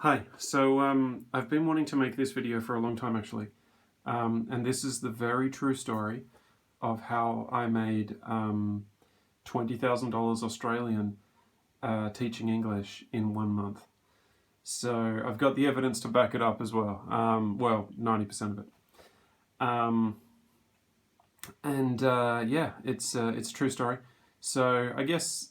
Hi, so I've been wanting to make this video for a long time actually, and this is the very true story of how I made $20,000 Australian teaching English in 1 month. So I've got the evidence to back it up as well, well 90% of it. Yeah, it's a true story. So I guess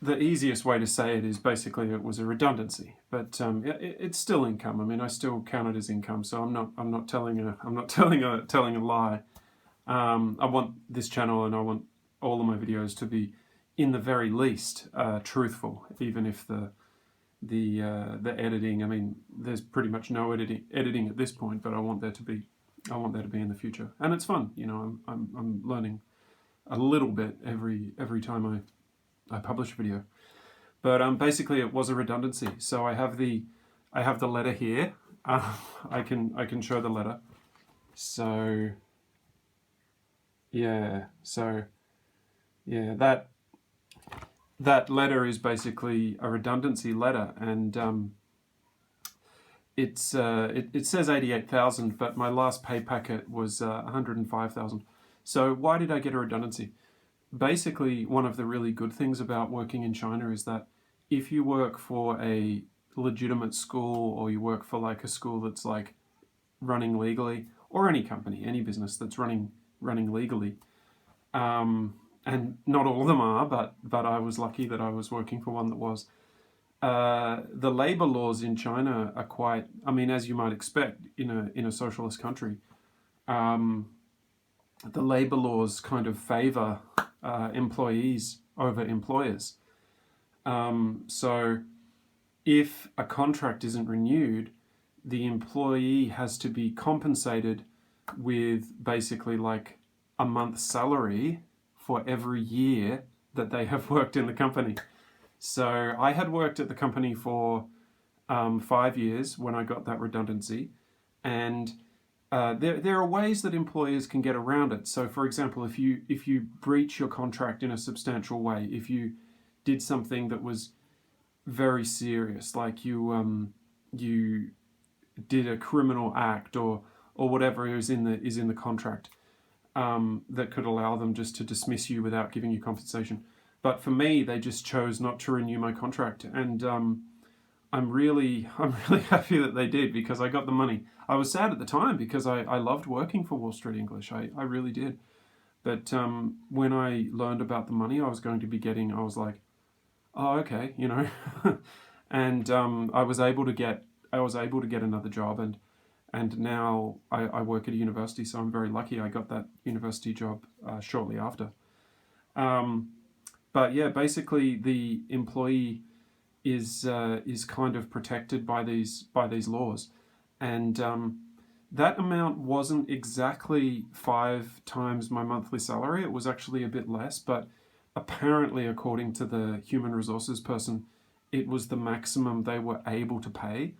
the easiest way to say it is basically it was a redundancy, but it's still income. I mean, I still count it as income, so I'm not telling a lie. I want this channel and I want all of my videos to be, in the very least, truthful, even if the editing. I mean, there's pretty much no editing at this point, but I want there to be in the future, and it's fun. You know, I'm learning a little bit every time I publish a video. But basically it was a redundancy. So I have the letter here. I can show the letter. So yeah, that letter is basically a redundancy letter, and it says 88,000, but my last pay packet was 105,000. So why did I get a redundancy? Basically, one of the really good things about working in China is that if you work for a legitimate school, or you work for like a school that's like running legally, or any company, any business that's running legally, and not all of them are, but I was lucky that I was working for one that was. The labor laws in China are quite, I mean, as you might expect in a socialist country, the labor laws kind of favor employees over employers. So if a contract isn't renewed, the employee has to be compensated with basically like a month's salary for every year that they have worked in the company. So I had worked at the company for 5 years when I got that redundancy, and there are ways that employers can get around it. So, for example, if you breach your contract in a substantial way, if you did something that was very serious, like you did a criminal act or whatever is in the contract, that could allow them just to dismiss you without giving you compensation. But for me, they just chose not to renew my contract, and I'm really happy that they did, because I got the money. I was sad at the time because I loved working for Wall Street English. I really did. But when I learned about the money I was going to be getting, I was like, oh, okay, you know. And I was able to get another job, and now I work at a university, so I'm very lucky I got that university job shortly after. But yeah, basically the employee is kind of protected by these laws, and that amount wasn't exactly 5 times my monthly salary. It was actually a bit less, but apparently, according to the human resources person, it was the maximum they were able to pay.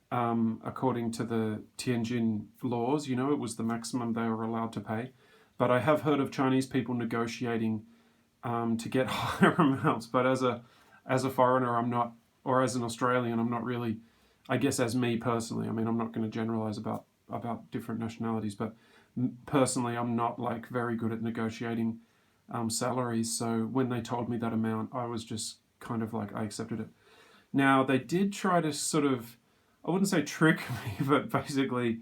According to the Tianjin laws, you know, it was the maximum they were allowed to pay. But I have heard of Chinese people negotiating to get higher amounts. But as a foreigner, I'm not, or as an Australian, I'm not really, I guess as me personally, I mean, I'm not going to generalize about different nationalities, but personally, I'm not like very good at negotiating salaries. So when they told me that amount, I was just kind of like, I accepted it. Now, they did try to sort of, I wouldn't say trick me, but basically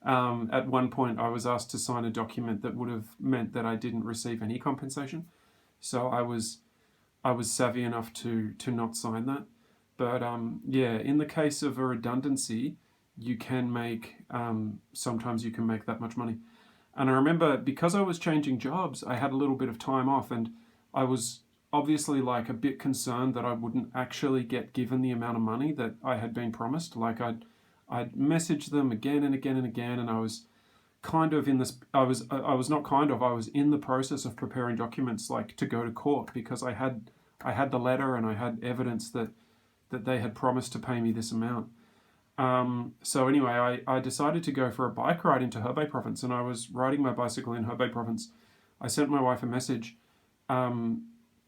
at one point I was asked to sign a document that would have meant that I didn't receive any compensation. So I was savvy enough to not sign that. But yeah, in the case of a redundancy, you can make, sometimes you can make that much money. And I remember, because I was changing jobs, I had a little bit of time off, and I was obviously like a bit concerned that I wouldn't actually get given the amount of money that I had been promised. Like I'd messaged them again and again and again, and I was kind of in this, I was in the process of preparing documents like to go to court, because I had the letter and I had evidence that they had promised to pay me this amount. So anyway, I decided to go for a bike ride into Hebei province, and I was riding my bicycle in Hebei province. I sent my wife a message.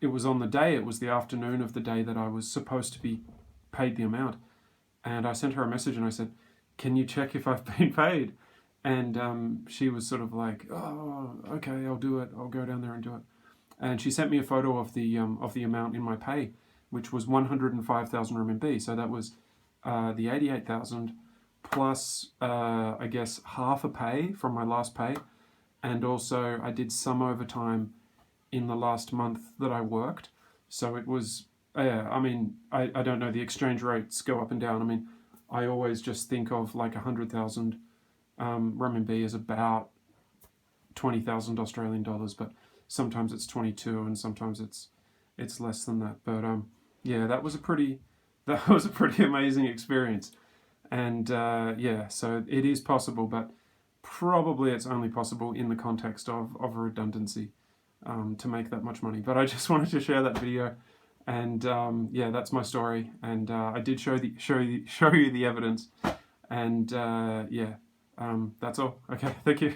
it was on the day, it was the afternoon of the day that I was supposed to be paid the amount. And I sent her a message and I said, can you check if I've been paid? And she was sort of like, oh, okay, I'll do it. I'll go down there and do it. And she sent me a photo of the amount in my pay, which was 105,000 RMB. So that was the 88,000 plus, I guess, half a pay from my last pay. And also I did some overtime in the last month that I worked. So it was, I mean, I don't know, the exchange rates go up and down. I mean, I always just think of like 100,000 renminbi is about 20,000 Australian dollars, but sometimes it's 22 and sometimes it's less than that. But yeah, that was a pretty amazing experience. And yeah, so it is possible, but probably it's only possible in the context of a redundancy to make that much money. But I just wanted to share that video, and yeah, that's my story. And I did show you the evidence, and yeah, that's all. Okay, thank you.